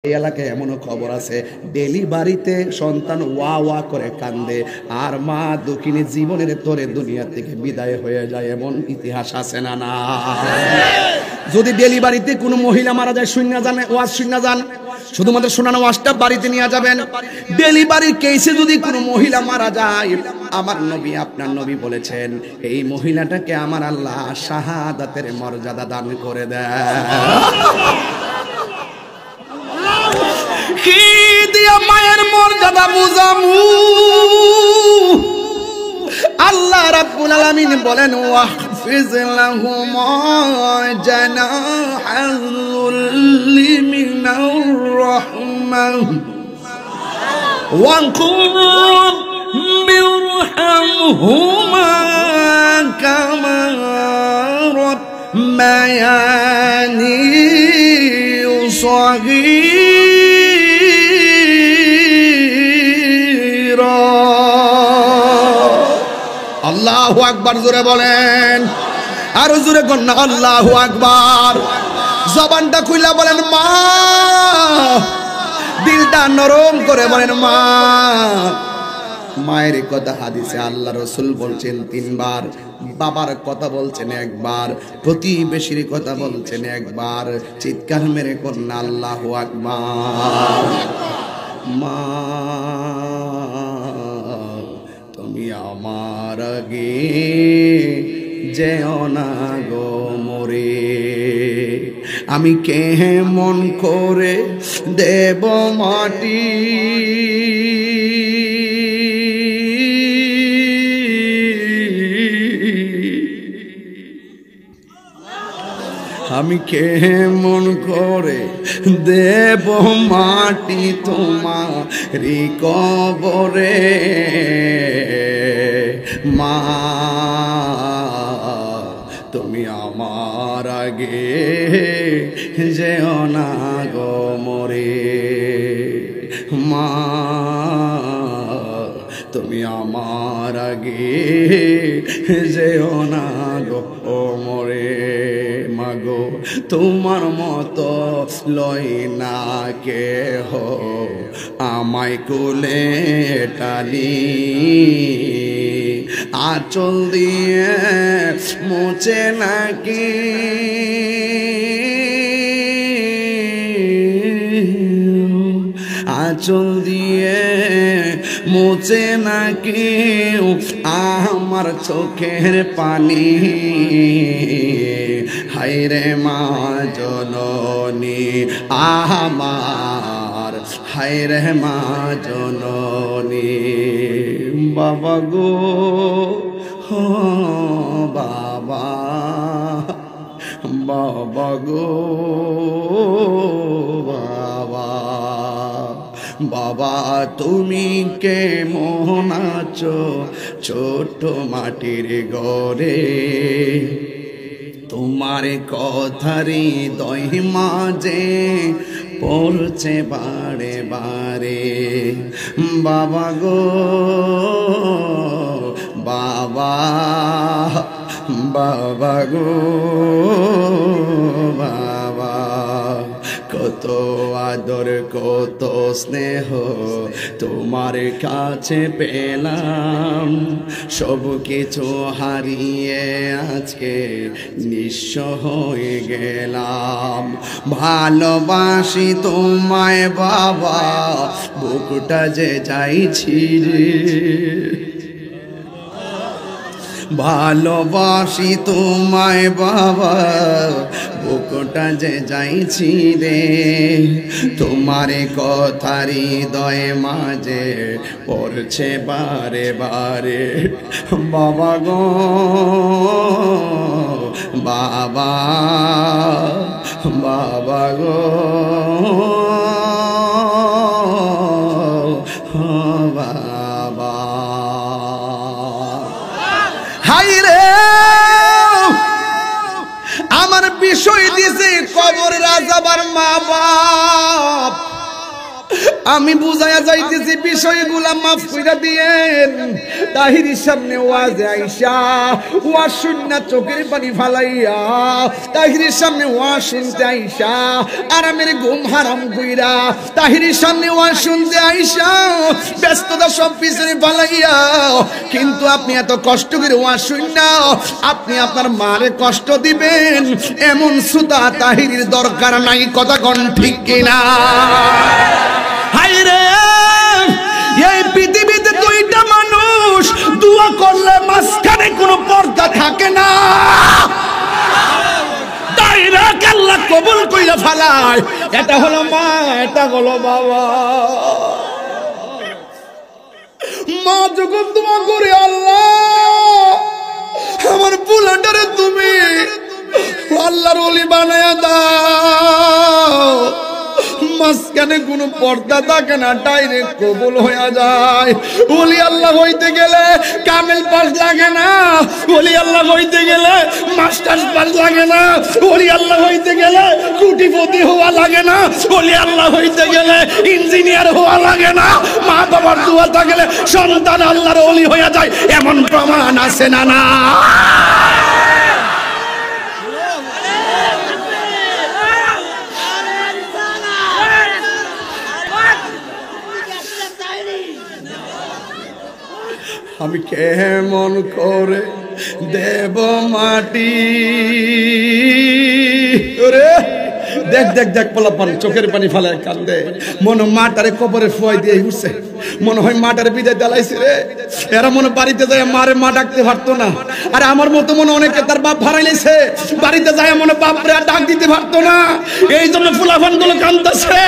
এই এলাকায় এমনও খবর আছে ডেলিভারিতে সন্তান ওয়া ওয়া করে কান্দে আর মা দুঃখিনী জীবনের তোরে দুনিয়া থেকে বিদায় হয়ে যায়, এমন ইতিহাস আছে না? না, যদি ডেলিভারিতে কোনো মহিলা মারা যায় শূন্য জানে ওয়াজ শূন্য যান, শুধুমাত্র শোনানো ওয়াজটা বাড়িতে নিয়ে যাবেন। ডেলিভারির কেসে যদি কোনো মহিলা মারা যায়, আমার নবী আপনার নবী বলেছেন এই মহিলাটাকে আমার আল্লাহ শাহাদাতের মর্যাদা দান করে দেয়। কি দিয়া মায়ের মর্যাদা বুঝামু? আল্লাহ রাব্বুল আলামিন বলেন ওয়াহফিজ লাহুমা জানাহাল-যুল্লি মিনার রাহমাহ ওয়াকুর বিরহামহুমা কামা রাব্বায়ানি সগীরা। আল্লাহু আকবার জোরে বলেন, আর জোরে কোন না আল্লাহু আকবার। জবানটা খুইলা বলেন মা, দিলটা নরম করে বলেন মা। মায়ের কথা হাদিসে আল্লাহ রাসূল বলছেন 3 বার, বাবার কথা বলছেন 1 বার, প্রতিবেশীর কথা বলছেন 1 বার। চিৎকার মেরে কোন না আল্লাহু আকবার। মা তুমি আমার আগে যেও না গো মরে, আমি কেমন করে দেব মাটি, আমি কেমন করে দেব মাটি তোমারি কবরে। মা তুমি আমার আগে যেও না গো মরে, মা তুমি আমার আগে যেও না গো মরে। মাগো তোমার মতো লয় না কেহ আমায় কোলে টানি, আঁচল দিয়ে মুছে নাকি আঁচল দিয়ে মুছে নাকি আমার চোখের পানি। হায়রে মা জননী আমার, হায়রে মা জননী। বাবা গো হো বাবা, বাবা গো বাবা, বাবা তুমি কেমন আছো ছোট মাটির ঘরে, তোমার কথারি হৃদয় মাঝে পড়ছে বারে বারে। বাবা গো বাবা, বাবা গো বাবা, কত আদর কত স্নেহ তোমার কাছে পেলাম, সব কিছু হারিয়ে আজকে নিঃস্ব হয়ে গেলাম। ভালোবাসি তোমায় বাবা, বুকটা যে চাইছি রে, ভালোবাসি তোমায় বাবা, বুকটা যে যাইছি রে। তোমার কথারি হৃদয় মাঝে পড়ছে বারে বারে। বাবা গো বাবা, বাবা গো বাবা। হায়রে আমার বিষয় দিছে কবর রাজাবার মা বাপ, আমি বুঝায়া যাইতেছি বিষয়গুলা মাফ কইরা দিয়েন। তাহিরির সামনে ওয়াজে আইসা ওয়াজ শুননা চোখের পানি ফালাইয়া, তাহিরির সামনে ওয়াজ শুনতে আইসা আরামের ঘুম হারাম কইরা, তাহিরির সামনে ওয়াজ শুনতে আইসা ব্যস্ততা সব পিছনে ফালাইয়া, কিন্তু আপনি এত কষ্ট করে ওয়াজ শুননা আপনি আপনার মারে কষ্ট দিবেন, এমন সুতা তাহিরির দরকার নাই। কথা কোন ঠিক কিনা? হায়রে এই পৃথিবীতে দুইটা মানুষ দোয়া করলে মাঝখানে কোনো পর্দা থাকে না, ডাইরেক্ট আল্লাহ কবুল কইরা ফেলায়। এটা হলো মা, এটা হলো বাবা। মা যখন দোয়া করে আল্লাহ আমার পোলাটারে তুমি আল্লাহর ওলি বানায়া দাও, মাঝখানে কোনো পর্দা থাকে না, ডাইরেক্ট কবুল হয়ে যায়। ওলি আল্লাহ হইতে গেলে কামেল পাস লাগে না, ওলি আল্লাহ হইতে গেলে মাস্টার্স পাস লাগে না, ওলি আল্লাহ হইতে গেলে কোটিপতি হওয়া লাগে না, ওলি আল্লাহ হইতে গেলে ইঞ্জিনিয়ার হওয়া লাগে না। মা বাবার দোয়া থাকলে সন্তান আল্লাহর ওলি হয়ে যায়, এমন প্রমাণ আছে না? না আমি কেমন করে দেব মাটি, ওরে দেখ দেখ দেখ পোলাপান চোখের পানি ফালায় কান্দে, মনে মাটারে কবরে ফুয়াই দিয়ে উঠছে, মনে হয় মাটারে বিদায় দেলাইছে রে। এরা মনে বাড়িতে যায় মারে মা ডাকতে পারতো না, আরে আমার মতো মনে অনেকে তার বাপ হারাইলেছে, বাড়িতে যায় মনে বাপরে আর ডাক দিতে পারতো না। এই জন্য ফুলাফান গুলো কান্দছে,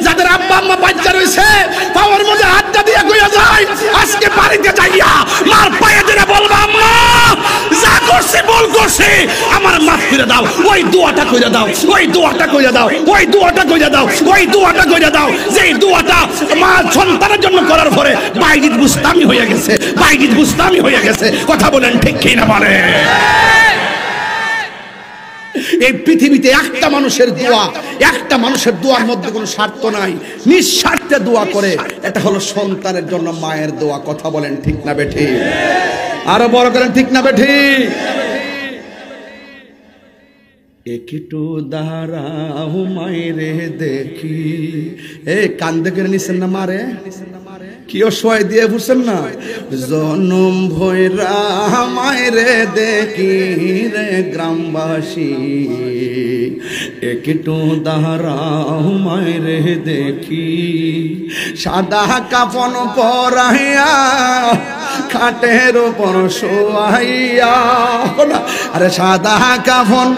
যাদের আব্বা আম্মা বাচ্চা রয়েছে পাওয়ার মধ্যে হাতটা দিয়ে কইয়া যায় আজকে বাড়িতে যাইয়া মার পায়ে ধরে বলবা আম্মা যা করছি ভুল করছি আমার মাফ করে দাও, ওই দোয়াটা কইরা দাও, ওই দোয়াটা কইরা দাও, ওই দোয়াটা কইরা দাও, ওই দোয়াটা কইরা দাও। যেই দোয়াটা মা সন্তানের জন্য করার পরে বাইজিদ বুস্তামি হয়ে গেছে, বাইজিদ বুস্তামি হয়ে গেছে। কথা বলেন ঠিক কি না? বলে এই পৃথিবীতে একটা মানুষের দোয়া, একটা মানুষের দোয়ার মধ্যে কোনো স্বার্থ নাই, নিঃস্বার্থে দোয়া করে, এটা হলো সন্তানের জন্য মায়ের দোয়া। কথা বলেন ঠিক না বেঠি? আরো বড় করেন ঠিক না বেঠি? একটু দাঁড়াও মায়েরে দেখি, এ কান্দে করে নিছেন না মারে, কি অসহায় দিয়ে বুঝছেন না? জনম ভৈরা মায়েরে দেখি রে গ্রামবাসী, একটু দাঁড়াও মায়েরে দেখি, সাদা কাফন পরাইয়া খাটের উপর শোয়াইয়া, আরে সাদা কাফন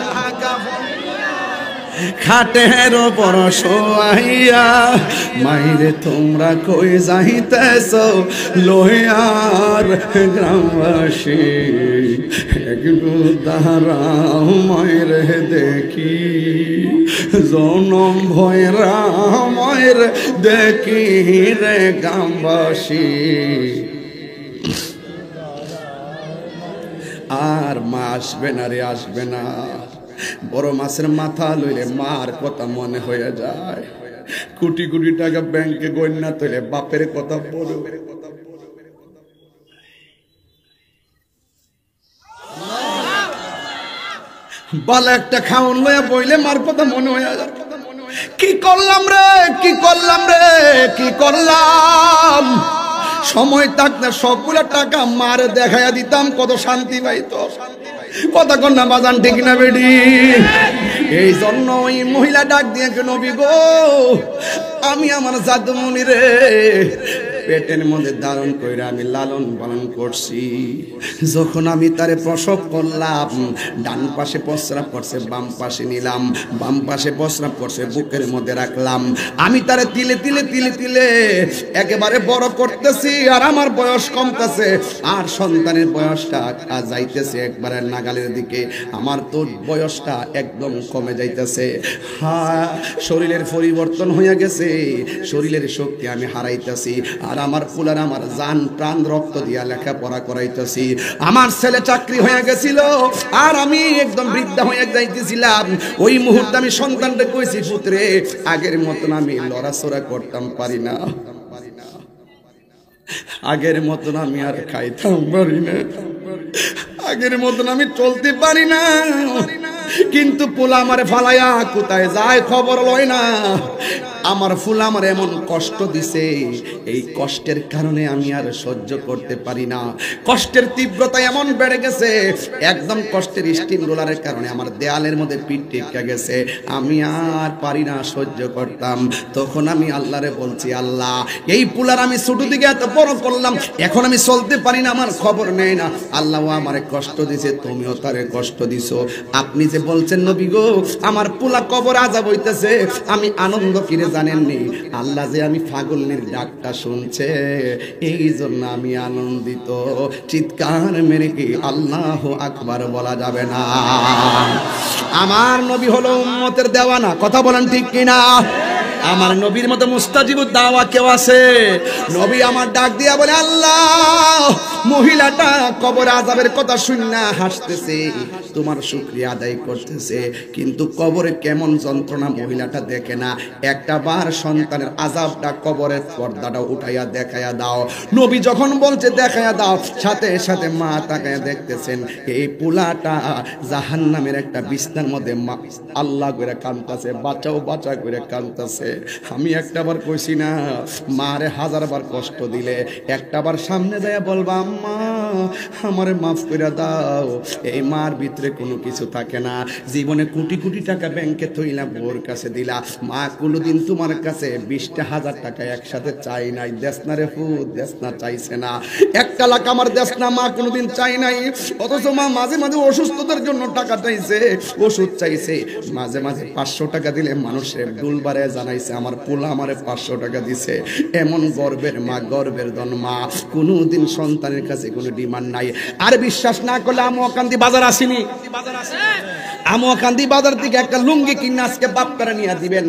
খাটের উপর শোয়াইয়া, মাইরে তোমরা কই যাইতেছ লইয়ার গ্রামবাসী, একটু দাঁড়াও মাইরে দেখি, জনম ভয়রা মায়ের দেখি রে গ্রামবাসী। আর মা আসবে না রে, আসবে না। বড় মাছের মাথা লইলে মার কথা মনে হয়ে যায়, কোটি কোটি টাকা ব্যাংকে গয়না তৈলে বাপের কথা বলো। বালা একটা খাওন লইয়া বইলে মার কথা মনে হয়ে যায়। কি করলাম রে, কি করলাম রে, কি করলাম? সময় থাকতে সবগুলা টাকা মারে দেখাইয়া দিতাম, কত শান্তি পাইতো। কথা কন্যা বাজান ঠিক না বেডি? এই জন্য ওই মহিলা ডাক দিয়ে নবী গো, আমি আমার জাদুমণি রে পেটের মধ্যে ধারণ করে আমি লালন পালন করছি। যখন আমি তারে প্রসব করলাম, ডান পাশে প্রস্রাব করছে, বাম পাশে নিলাম, বাম পাশে প্রস্রাব করছে, বুকের মধ্যে রাখলাম। আমি তারে তিলে তিলে তিলে তিলে একেবারে বড় করতেছি, আর আমার বয়স কমতেছে, আর সন্তানের বয়সটা যাইতেছে একবারে নাগালের দিকে। আমার তো বয়সটা একদম কমে যাইতেছে। শরীরের পরিবর্তন হয়ে গেছে, শরীরের শক্তি আমি হারাইতেছি। আর আমার ফুলার আমার জান প্রাণ রক্ত দিয়া লেখাপড়া করাইতেছি। আমার ছেলে চাকরি হয়ে গেছিল আর আমি একদম বৃদ্ধা হয়ে যাইতেছিলাম। ওই মুহূর্তে আমি সন্তানটা কইছি, পুত্রে আগের মতন আমি লড়াচড়া করতাম পারি না, আগের মতন আমি আর খাইতাম পারি না, আগের মতন আমি চলতে পারি না। কিন্তু পোলা আমারে ফালাইয়া কোথায় যায় খবর লয় না। আমার ফুল আমার এমন কষ্ট দিছে, এই কষ্টের কারণে আমি আর সহ্য করতে পারি না। কষ্টের তীব্রতা এমন বেড়ে গেছে, একদম কষ্টের স্টিম রোলারের কারণে আমার দেয়ালের মধ্যে পিঠ টেকে গেছে, আমি আর পারি না সহ্য করতাম। তখন আমি আল্লাহরে বলছি, আল্লাহ এই পুলার আমি ছোট দিকে এত বড় করলাম, এখন আমি চলতে পারি না, আমার খবর নেই না। আল্লাহ আমারে কষ্ট দিছে, তুমিও তারে কষ্ট দিছো। আপনি যে বলছেন নবী গো আমার পুলা কবর আযাব হইতেছে, আমি আনন্দ কিরে জানেননি? আল্লাহ যে আমি পাগলনির ডাকটা শুনছে এই জন্য আমি আনন্দিত। চিৎকার মেরে কি আল্লাহু আকবার বলা যাবে না? আমার নবী হলো উম্মতের দেওয়ানা, কথা বলেন ঠিক কিনা? আমার নবীর মতো মুস্তাজিবুদ দাওয়া কেউ আছে? নবী আমার ডাক দিয়া বলে, আল্লাহ মহিলাটা কবর আযাবের কথা শুননা হাসতেছে, তোমার শুকরিয়া আদায় করতেছে, কিন্তু কবরে কেমন যন্ত্রণা মহিলাটা দেখে না। একটা বার সন্তানের আযাবটা কবরের পর্দাটা উঠাইয়া দেখাইয়া দাও। নবী যখন বলছে দেখাইয়া দাও, সাথে সাথে মা তাকায়া দেখতেছেন এই পোলাটা জাহান্নামের একটা বিছনার মধ্যে আল্লাহ করে কাঁদতেছে, বাঁচাও বাঁচা করে কাঁদতেছে। আমি একটাবার কইছি না, মারে হাজারবার কষ্ট দিলে একটাবার সামনে যায় বলবা আম্মা আমারে মাফ করে দাও। এই মার ভিতরে কোনো কিছু থাকে না। জীবনে কোটি কোটি টাকা ব্যাংকে থইলা বোর কাছে দিলা, মা কোনোদিন তোমার কাছে 20,000 টাকা একসাথে চাই নাই। দেশনা রে ফুদ, দেশনা চাইছে না। 1 লাখ আমার দেশনা মা কোনোদিন চাই নাই। অথচ মা মাঝে মাঝে অসুস্থতার জন্য টাকা চাইছে, ওষুধ চাইছে। মাঝে মাঝে 500 টাকা দিলে মানুষের ডুলবারে জানাইছে আমার পোলা আমারে 500 টাকা দিছে। এমন গর্বের মা, গর্বের ধন মা, কোনোদিন সন্তানের কাছে কোনো ডিমান্ড নাই। আর বিশ্বাস না করলে আমুয়াকান্দি বাজার আসেনি, আমুয়াকান্দি বাজার থেকে একটা লুঙ্গি কিনে আজকে বাপ করে নিয়ে দিবেন।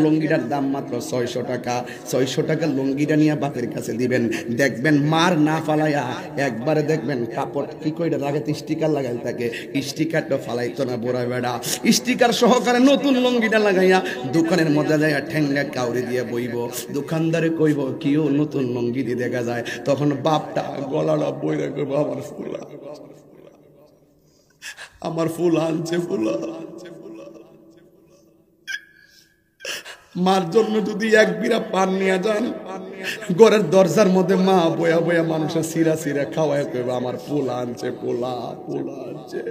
লুঙ্গিটার দাম মাত্র 600 টাকা। 600 টাকা লুঙ্গিটা নিয়ে বাপের কাছে দিবেন। দেখবেন মার না ফালাইয়া একবারে দেখবেন কাপড় কি কইটা লাগাতে স্টিকার লাগাই থাকে, স্টিকারটা ফালাইতো না বুড়া বেড়া। স্টিকার সহকারে নতুন লুঙ্গিটা লাগাইয়া দোকানের মধ্যে যায় ঠেঙ্গা কাউরে দিয়ে বইব। দোকানদারে কইব কিও নতুন লুঙ্গি দিয়ে দেখা যায়, তখন বাপটা গলাটা বইরা কইব আমার ফুলা, আমার ফুল আনছে ফুলা। মার জন্য যদি এক বিরা পান নিয়ে যান, ঘরের দরজার মধ্যে মা বয়া বয়া মানুষের সিরা সিরা খাওয়ায় কইবে আমার ফুল আনছে, পোলা পোলা আনছে।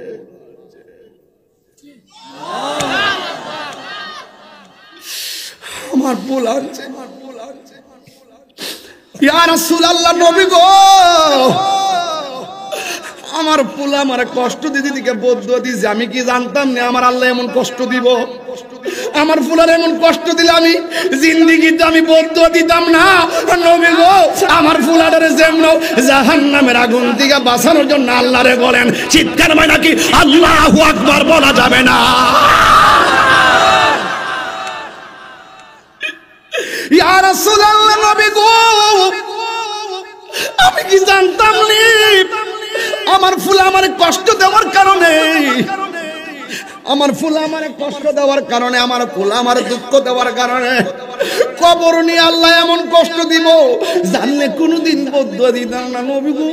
আমার ফুল আনছে, ইয়া রাসূলুল্লাহ নবী গো আমার পোলা আমারে কষ্ট দিদি দিকে বদুয়া দিছে, আমি কি জানতাম না আমার আল্লাহ এমন কষ্ট দিব? আমার ফুলার এমন কষ্ট দিলে আমি জিন্দেগিতে আমি বদুয়া দিতাম না। নবী গো আমার ফুলাটারে যেমন জাহান্নামের আগুন থেকে বাঁচানোর জন্য আল্লাহরে বলেন, চিৎকার হয় নাকি আল্লাহু আকবার বলা যাবে না? ইয়া রাসূলুল্লাহ নবী গো আমি কি জানতাম নি আমার ফুলা আমারে কষ্ট দেওয়ার কারণে, আমার ফুলা আমারে কষ্ট দেওয়ার কারণে, আমার ফুলা আমার দুঃখ দেওয়ার কারণে কবর নিয়ে আল্লাহ এমন কষ্ট দিব, জানলে কোনোদিন বদুয়া দিতাম না। নবী গো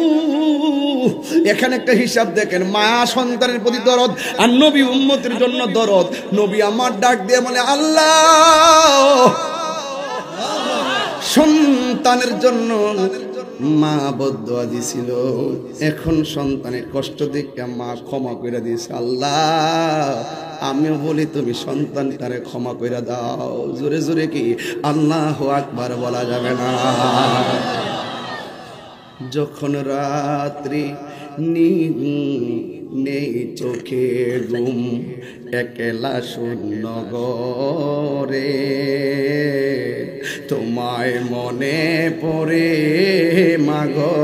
এখানে একটা হিসাব দেখেন, মা সন্তানের প্রতি দরদ আর নবী উম্মতের জন্য দরদ। নবী আমার ডাক দিয়ে বলে, আল্লাহ সন্তানের জন্য মা বদুয়া দিছিল, এখন সন্তানের কষ্ট দেখে মা ক্ষমা করে দিয়েছে। আল্লাহ আমিও বলি তুমি সন্তানটারে ক্ষমা করে দাও। জোরে জোরে কি আল্লাহু আকবার বলা যাবে না? যখন রাত্রি নেই চোখে ঘুম, একলা শূন্য ঘরে তোমায় মনে পড়ে মাগো,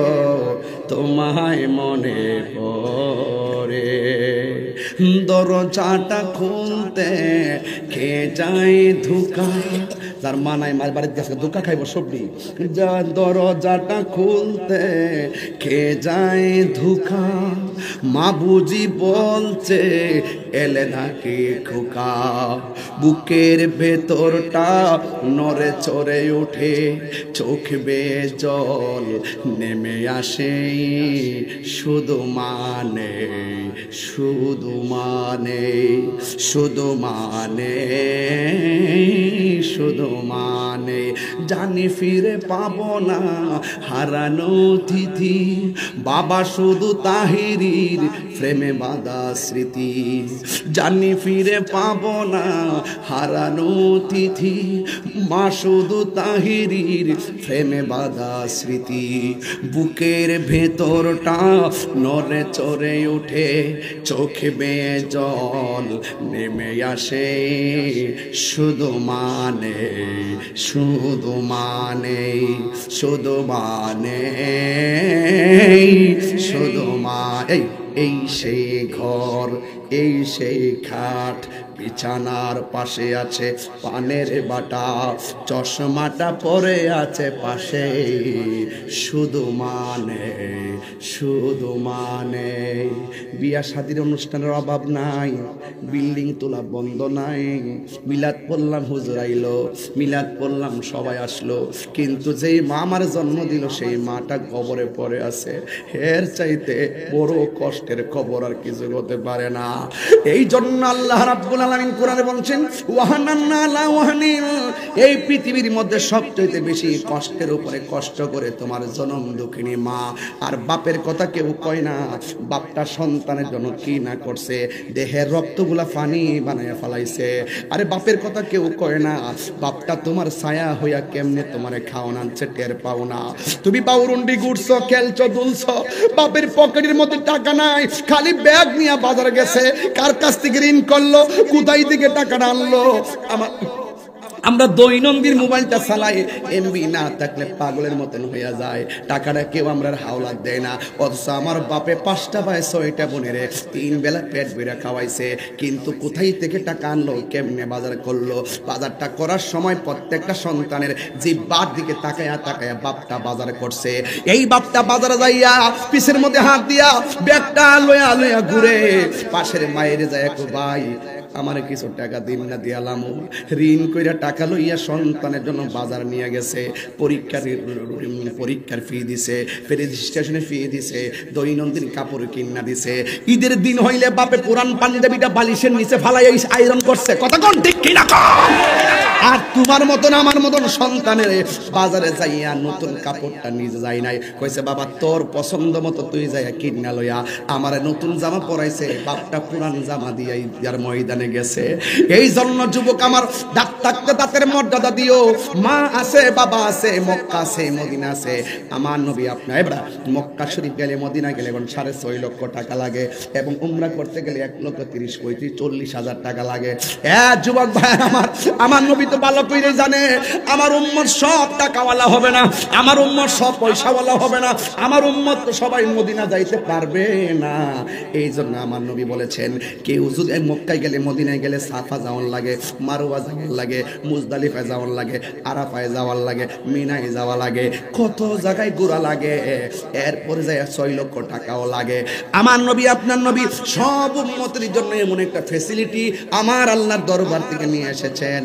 তোমায় মনে পড়ে। দরজাটা খুলতে খেয়ে যায় ধোকা, যার মা নাই মার বাড়িতে আজকে ধোকা খাইব সবজি। যা দরজাটা খুলতে কে যায় ধোকা, মা বুঝি বলছে এলে নাকি খোকা। বুকের ভেতরটা নড়ে চড়ে ওঠে, চোখ বেয়ে জল নেমে আসে, শুধু মানে শুধু মানে শুধু মানে শুধু মানে জানি ফিরে পাবো না হারানো তিথি, বাবা শুধু তাহিরির প্রেমে বাঁধা স্মৃতি। জানি ফিরে পাবো না হারানো তিথি, মা শুধু তাহিরির প্রেমে বাঁধা স্মৃতি। বুকের ভেতরটা নড়ে চড়ে ওঠে, চোখে বেয়ে জল নেমে আসে, শুধু মানে শুধু মানে শুধু মানে শুধু মানে এই সেই ঘর, এই সেই খাট, বিছানার পাশে আছে পানের বাটা, চশমাটা পরে আছে পাশে, শুধু মানে শুধু মানে। বিয়া শাদীর অনুষ্ঠানের অভাব নাই, বিল্ডিং তোলা বন্ধ নাই। মিলাদ পড়লাম, হুজুর আইলো, মিলাদ পড়লাম, সবাই আসলো, কিন্তু যেই মা আমার জন্ম দিল সেই মাটা কবরে পড়ে আছে। এর চাইতে বড় কষ্টের খবর আর কিছু হতে পারে না। এই জন্য আল্লাহ রাব্বুল আলামিন কোরআনে বলছেন ওয়াহানান্না লা ওয়াহানিল, এই পৃথিবীর মধ্যে সবচেয়ে বেশি কষ্টের উপরে কষ্ট করে তোমার জনম দুঃখিনী মা। আর বাপের কথা কেউ কয় না, বাপটা সন্তানের জন্য কি না করছে, দেহের রক্তগুলা পানি বানাইয়া ফেলাইছে। আরে বাপের কথা কেউ কয় না, বাপটা তোমার ছায়া হইয়া কেমনে তোমারে খাওয়ান আনছে টের পাও না। তুমি বাউরুন্ডি ঘুরছো, খেলছো, দুলছো, বাপের পকেটের মধ্যে টাকা নাই, খালি ব্যাগ নিয়ে বাজারে গেছে, কার কাছ থেকে ঋণ করলো, কোথায় থেকে টাকাটা আনলো। আমরা দৈনন্দিন মোবাইলটা চালাই, এমবি না থাকলে পাগলের মতন হইয়া যায়, টাকাটা কেউ আমরা হাওলাত দেয় না। অথচ আমার বাপে 5টা ভাই 6টা বোনেরে 3 বেলা পেট বেড়া খাওয়াইছে, কিন্তু কোথায় থেকে টাকা আনলো, কেমনে বাজার করলো। বাজারটা করার সময় প্রত্যেকটা সন্তানের যে বাপ দিকে তাকায়া তাকায়া বাপটা বাজার করছে। এই বাপটা বাজারে যাইয়া পিছের মধ্যে হাত দিয়া ব্যাগটা লয়া লয়া ঘুরে পাশের মায়ের যায়, ভাই আমার কিছু টাকা দিন না দিয়ালাম, ঋণ কইরা টাকা লইয়া সন্তানের জন্য বাজার নিয়ে গেছে, পরীক্ষার ফি দিছে, রেজিস্ট্রেশনের ফি দিছে, দৈনন্দিন কাপড় কিনা দিছে। ঈদের দিন হইলে বাপে পুরান পাঞ্জাবিটা বালিশের নিচে ফালাই আয়রন করছে, কথা কোন ঠিক কিনা? আর তোমার মতন আমার মতন সন্তানের বাজারে যাইয়া নতুন কাপড়টা নিজে যাই নাই, কইছে বাবা তোর পছন্দ মতো তুই যাইয়া কিনা লইয়া আমার নতুন জামা পরাইছে, বাপটা পুরান জামা দিয়ে ইয়ার ময়দানে গেছে। এই জন্য যুবক আমার দাঁত থাকতে দাঁতের মর্যাদা দিও। মা আছে, বাবা আছে, মক্কা আছে, মদিনা আছে। আমার নবী আপনার এবার মক্কা শরীফ গেলে, মদিনা গেলে এখন 6.5 লক্ষ টাকা লাগে, এবং উমরা করতে গেলে 1,30,000-1,35,000 টাকা লাগে। যুবক ভাই আমার নবী তো ভালো করে জানে আমার উম্মত সব টাকাওয়ালা হবে না, আমার উম্মত সব পয়সাওয়ালা হবে না, আমার উম্মত তো সবাই মদিনা যাইতে পারবে না। এই জন্য আমার নবী বলেছেন কেউ যদি মক্কায় গেলে, মদিনায় গেলে সাফা যাওয়ার লাগে, মারওয়া যাওয়ার লাগে, মুজদালিফায় যাওয়ার লাগে, আরাফায় যাওয়ার লাগে, মিনায় যাওয়া লাগে, কত জায়গায় ঘোরা লাগে, এরপরে যায় 6 লক্ষ টাকাও লাগে। আমার নবী আপনার নবী সব উম্মতের জন্য এমন একটা ফ্যাসিলিটি আমার আল্লাহর দরবার থেকে নিয়ে এসেছেন।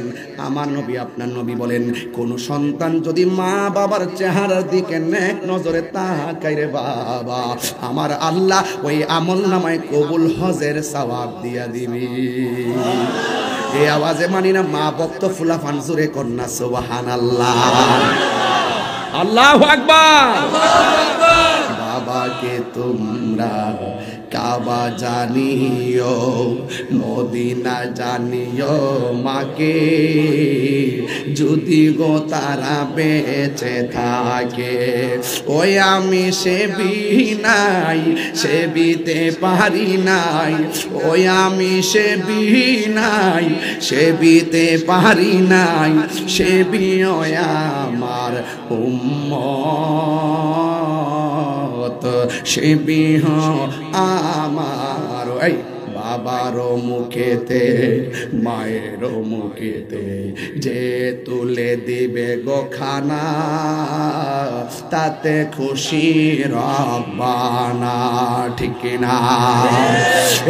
আমার নবী আপনার নবী বলেন কোন সন্তান যদি মা বাবার চেহারার দিকে নেক নজরে তাকায় রে বাবা, আমার আল্লাহ ওই আমল নামায় কবুল হজের সওয়াব দিয়া দিবি। এই আওয়াজে মানি না মা ভক্ত ফুলা ফানজুরে কন্যা সুবহানাল্লাহ, আল্লাহু আকবার। বাবাকে তোমরা কাবা জানিও, মদিনা জানিও, মাকে যদি গো তারা বেঁচে থাকে। ওই আমি সেবি নাই, সেবিতে পারি নাই, ওই আমি সেবি নাই, সেবিতে পারি নাই, সেবি আমার উম্মত, সেবি আমার। এই বাবারও মুখেতে মায়েরও মুখেতে যে তুলে দিবে গো খানা তাতে খুশি রব্বানা ঠিক কিনা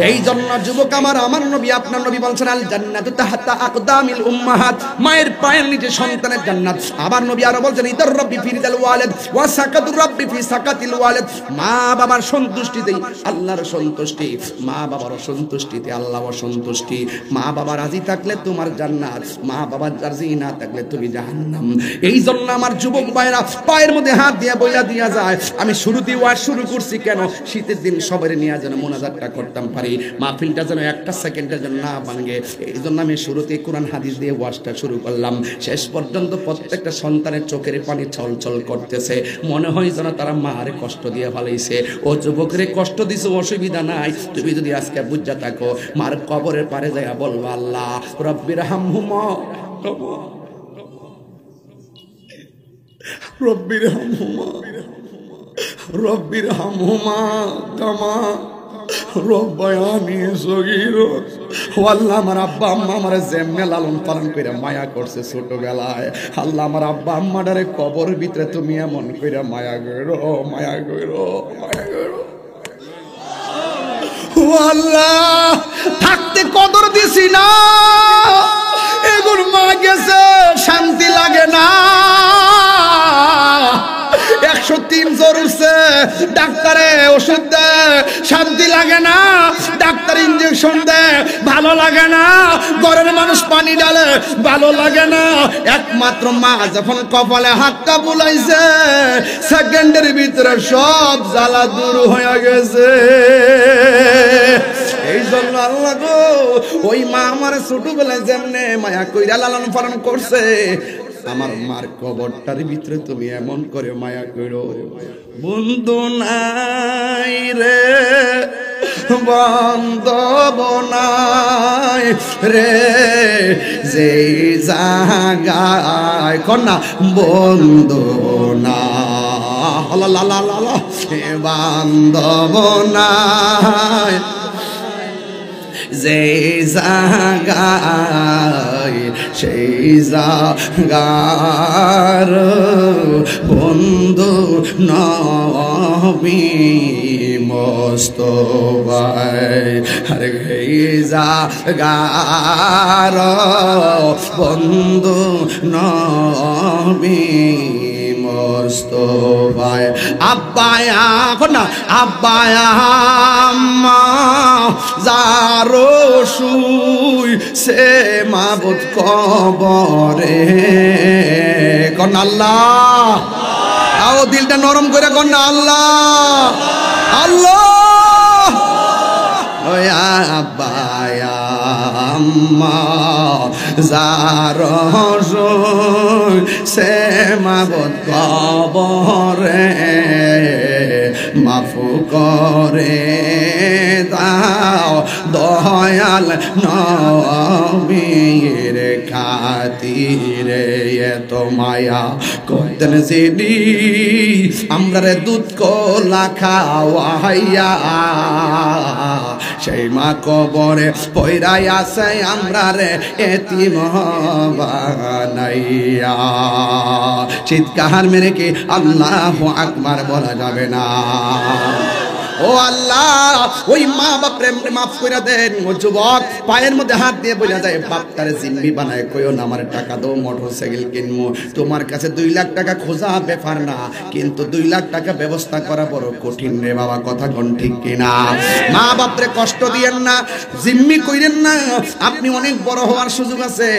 এই জন্য যুবক আমার নবী আপনার নবী বলছেন আল জান্নাতু তাহতা আকদামিল উম্মাহাত মায়ের পায়ের নিচে সন্তানের জান্নাত আবার নবী আরো বলছেন ইদার রব্বি ফি রিদাল ওয়ালিদ ওয়া সাকাতুর রব্বি ফি সাকাতিল ওয়ালিদ মা বাবার সন্তুষ্টিতেই আল্লাহর সন্তুষ্টি মা বাবার সন্তুষ্টিতে আল্লাহর সন্তুষ্টি মা বাবা রাজি থাকলে তোমার জান্নাত মা বাবা রাজি না থাকলে তুমি জাহান্নাম এই জন্য আমার যুবক ভাইরা পায়ের মধ্যে হাত দিয়ে বইলা দিয়া যায় আমি শুরুতেই ওয়াজ শুরু করছি কেন শীতের দিন সবারে নিয়ে যেন মোনাজাতটা করতাম পারি মাহফিলটা যেন একটা সেকেন্ডের জন্য না ভাঙে এই জন্য আমি শুরুতে কোরআন হাদিস দিয়ে ওয়াজটা শুরু করলাম শেষ পর্যন্ত প্রত্যেকটা সন্তানের চোখের পানি ছলছল করতেছে মনে হয় যেন তারা মারে কষ্ট দিয়ে ফেলাইছে ও যুবকরে কষ্ট দিছে অসুবিধা নাই তুমি যদি আজকে বুঝা থাকো মার কবরের পারে যাইয়া বলবো আল্লাহ রব্বির হামহুমা রব্বির হামহুমা রব্বির হামহুমা কামা রব্বায়ানি সগীরা ও আল্লাহ আমার আব্বা আম্মা আমারে যেমনে লালন পালন করে মায়া করছে ছোটবেলায় আল্লাহ আমার আব্বা আম্মাটারে কবরের ভিতরে তুমি এমন করে মায়া করো মায়া করো মায়া করো ও আল্লাহ থাকতে কদর দিছি না এখন মা গেছে শান্তি লাগে না 103 জ্বর উঠছে ডাক্তারে ওষুধ দেয় শান্তি লাগে না ডাক্তার ইঞ্জেকশন দেয় ভালো লাগে না ঘরের মানুষ পানি ঢালে ভালো লাগে না একমাত্র মা যখন কপালে হাতটা বুলাইছে সেকেন্ডের ভিতরে সব জ্বালা দূর হয়ে গেছে এই জন্য আল্লাহ গো ওই মা আমার ছোটবেলায় যেমনে মায়া কইরা লালন পালন করছে আমার মার কবরটার ভিতরে তুমি এমন করে মায়া করো বন্ধু নাই রে বান্ধব নাই রে যে জাগায় কন্যা বন্ধু না বান্ধব নাই যে জাগায় সেই জাগার বন্ধু নবী মোস্তফায় আরে এই জাগার বন্ধু নবী মোস্তফায় আব্বায়া না আব্বায়া আম্মা যারো শুই সে মাবুদ কবরে কোন আল্লাহ আও দিলটা নরম করে কোন আল্লাহ আল্লাহ ওই আব্বায়া আম্মা যারো শুই সে মাবুদ কবরে মাফু করে দাও দয়াল নবীর খাতিরে এত মায়া করতেন যিনি আমরা রে দুধ কলা খাওয়াইয়া সেই মা কবরে পয়রাই আছে আমরা রে এতিম বানাইয়া চিৎকার মেরে কি আল্লাহু আকবার বলা যাবে না ও আল্লাহ ওই মা বাপরে মাফ করে দেন ও যুবক পায়ের মধ্যে হাত দিয়ে বলে যায় বাপ তারে জিম্মি বানায় কইও না আমার টাকা দাও মোটরসাইকেল কিনবো তোমার কাছে 2 লাখ টাকা খোঁজা ব্যাপার না কিন্তু 2 লাখ টাকা ব্যবস্থা করা বড় কঠিন রে বাবা কথা কোন ঠিক কিনা মা বাপরে কষ্ট দিয়েন না জিম্মি কইরেন না আপনি অনেক বড় হওয়ার সুযোগ আছে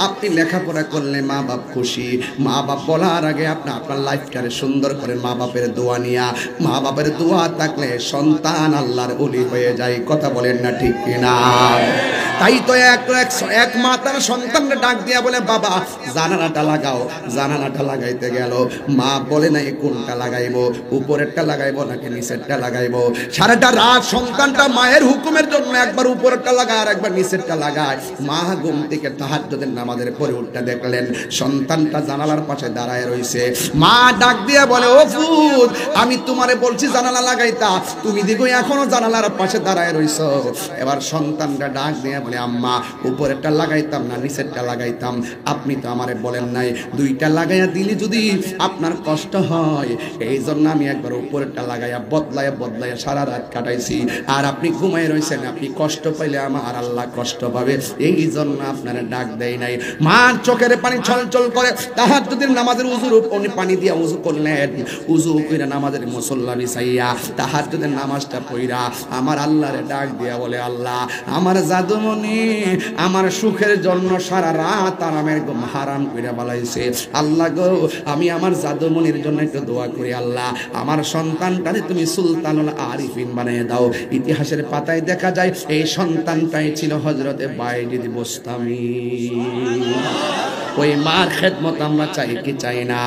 আপনি লেখাপড়া করলে মা বাপ খুশি মা বাপ বলার আগে আপনি আপনার লাইফটারে সুন্দর করেন মা বাপের দোয়া নিয়া মা বাপের দোয়া থাকলে সন্তান আল্লাহর ওলি হয়ে যায় কথা বলেন না ঠিক কিনা তাই তো এক মা তার সন্তানকে ডাক দিয়া বলে, বাবা জানালাটা লাগাও। জানালাটা লাগাইতে গেল, মা বলে নাই কোনটা লাগাইবো, উপরেরটা লাগাইবো নাকি নিচেরটা লাগাইবো। সারাটা রাত সন্তানটা মায়ের হুকুমের জন্য একবার উপরেরটা লাগায় আর একবার নিচেরটা লাগায়। মা ঘুম থেকে তাহাজ্জুদের নামাজের পরে উঠতে দেখলেন সন্তানটা জানালার পাশে দাঁড়ায় রইছে। মা ডাক দিয়া বলে, ও ফুত, আমি তোমারে বলছি জানালা লাগাইতা, তুমি দেখো এখনো জানালার পাশে দাঁড়ায় রইছো। এবার সন্তানটা ডাক দিয়া বলে, আম্মা উপরেরটা লাগাইতাম না নিচেরটা লাগাইতাম, আপনি তো আমারে বলেন নাই দুইটা লাগাইয়া দিলে যদি আপনার কষ্ট হয়, এই জন্য আমি একবার উপরেরটা লাগাইয়া বদলাইয়া সারা রাত কাটাইছি। আর আপনি ঘুমাই রইছেন, আপনি কষ্ট পাইলে আমার আল্লাহ কষ্ট পাবে, এই জন্য আপনারা ডাক দেয় নাই। মার চোখের পানি ছলছল করে। তাহাজ্জুদের নামাজের উযুর উনি পানি দিয়া উযু করলেন। উযু কইরা নামাজের মুসল্লা বিছাইয়া তাহাজ্জুদের নামাজটা পড়া আমার আল্লাহরে ডাক দিয়া বলে, আল্লাহ আমার জাদুমণি আমার সুখের জন্য সারা রাত আরামের ঘুম হারাম কইরা বালাইছে। আল্লাহ গো, আমি আমার জাদুমণির জন্য একটু দোয়া করি, আল্লাহ আমার সন্তানটারে তুমি সুলতানুল আরিফিন বানিয়ে দাও। ইতিহাসের পাতায় দেখা যায় এই সন্তানটাই ছিল হযরতে বাইজিদ বোস্তামি। ওই মার খেদমত আমরা চাই কি চাই না?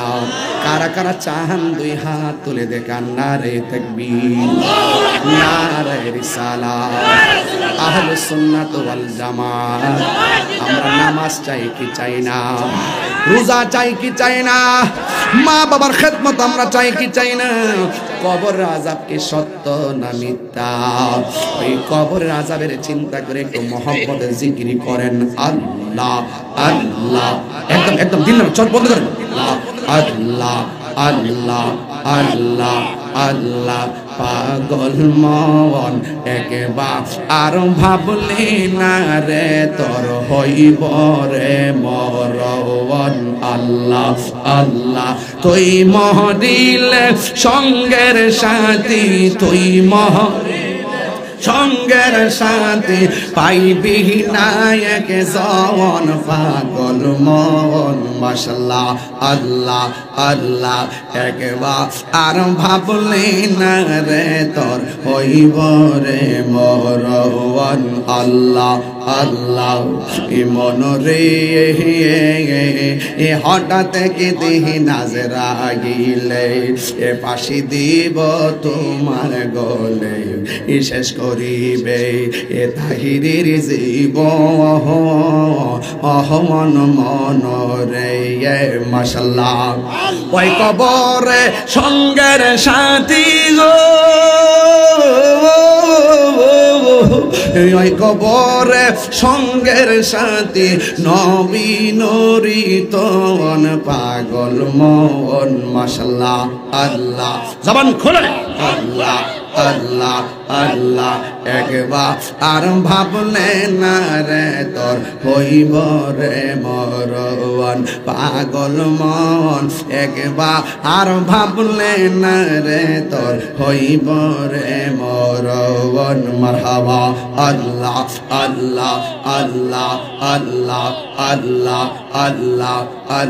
কারা কারা চান দুই হাত তুলে দেখান নারে তাকবীর, নারে রিসালাত, আহলুস সুন্নাত ওয়াল জামাত। আমরা নামাজ চাই কি চাই না? রোজা চাই কি চাই না? মা বাবার খেদমত আমরা চাই কি চাই না? কবর আযাব কি সত্য না মিথ্যা? ওই কবর আযাবের চিন্তা করে একটু মহব্বতের জিকির করেন, আল্লাহ আল্লাহ। একদম দিন না, চল বন্ধ করেন। আল্লাহ আল্লাহ আল্লাহ আল্লাহ। পাগল মন একবার আর ভাবলি না রে তোর হইব রে মরণ। আল্লাহ আল্লাহ। তুই মহদিলে সঙ্গের সাথী, তুই সঙ্গের সাথী পাইবি নায়ক জওয়ান পাগল মন। মাশাআল্লাহ আল্লাহ আল্লাহ। একবার আর ভাবলি না রে তোর হইব রে মরণ। আল্লাহ আল্লাহ। মন রে হঠাৎ কি দেহি নাজরা গিলে, এ পাশি দিব তোমার গলে, শেষ করিবে এ তাহিরের জীবন মন রে। মাশাআল্লাহ। ওই কবরে সঙ্গের সাথী গো, ওই কবরে সঙ্গের সাথী নবী নূরিতন পাগল মন। মাশাআল্লাহ আল্লাহ। জবান খোলে, আল্লাহ আল্লাহ আল্লাহ। একবার আর ভাবলে না রে তোর হইব রে মরণ পাগল মন। একবার আর ভাবলে না রে তোর হইব রে মরণ। মারহাবা। আল্লাহ আল্লাহ আল্লাহ আল্লাহ আল্লাহ আল্লাহ আল্লাহ।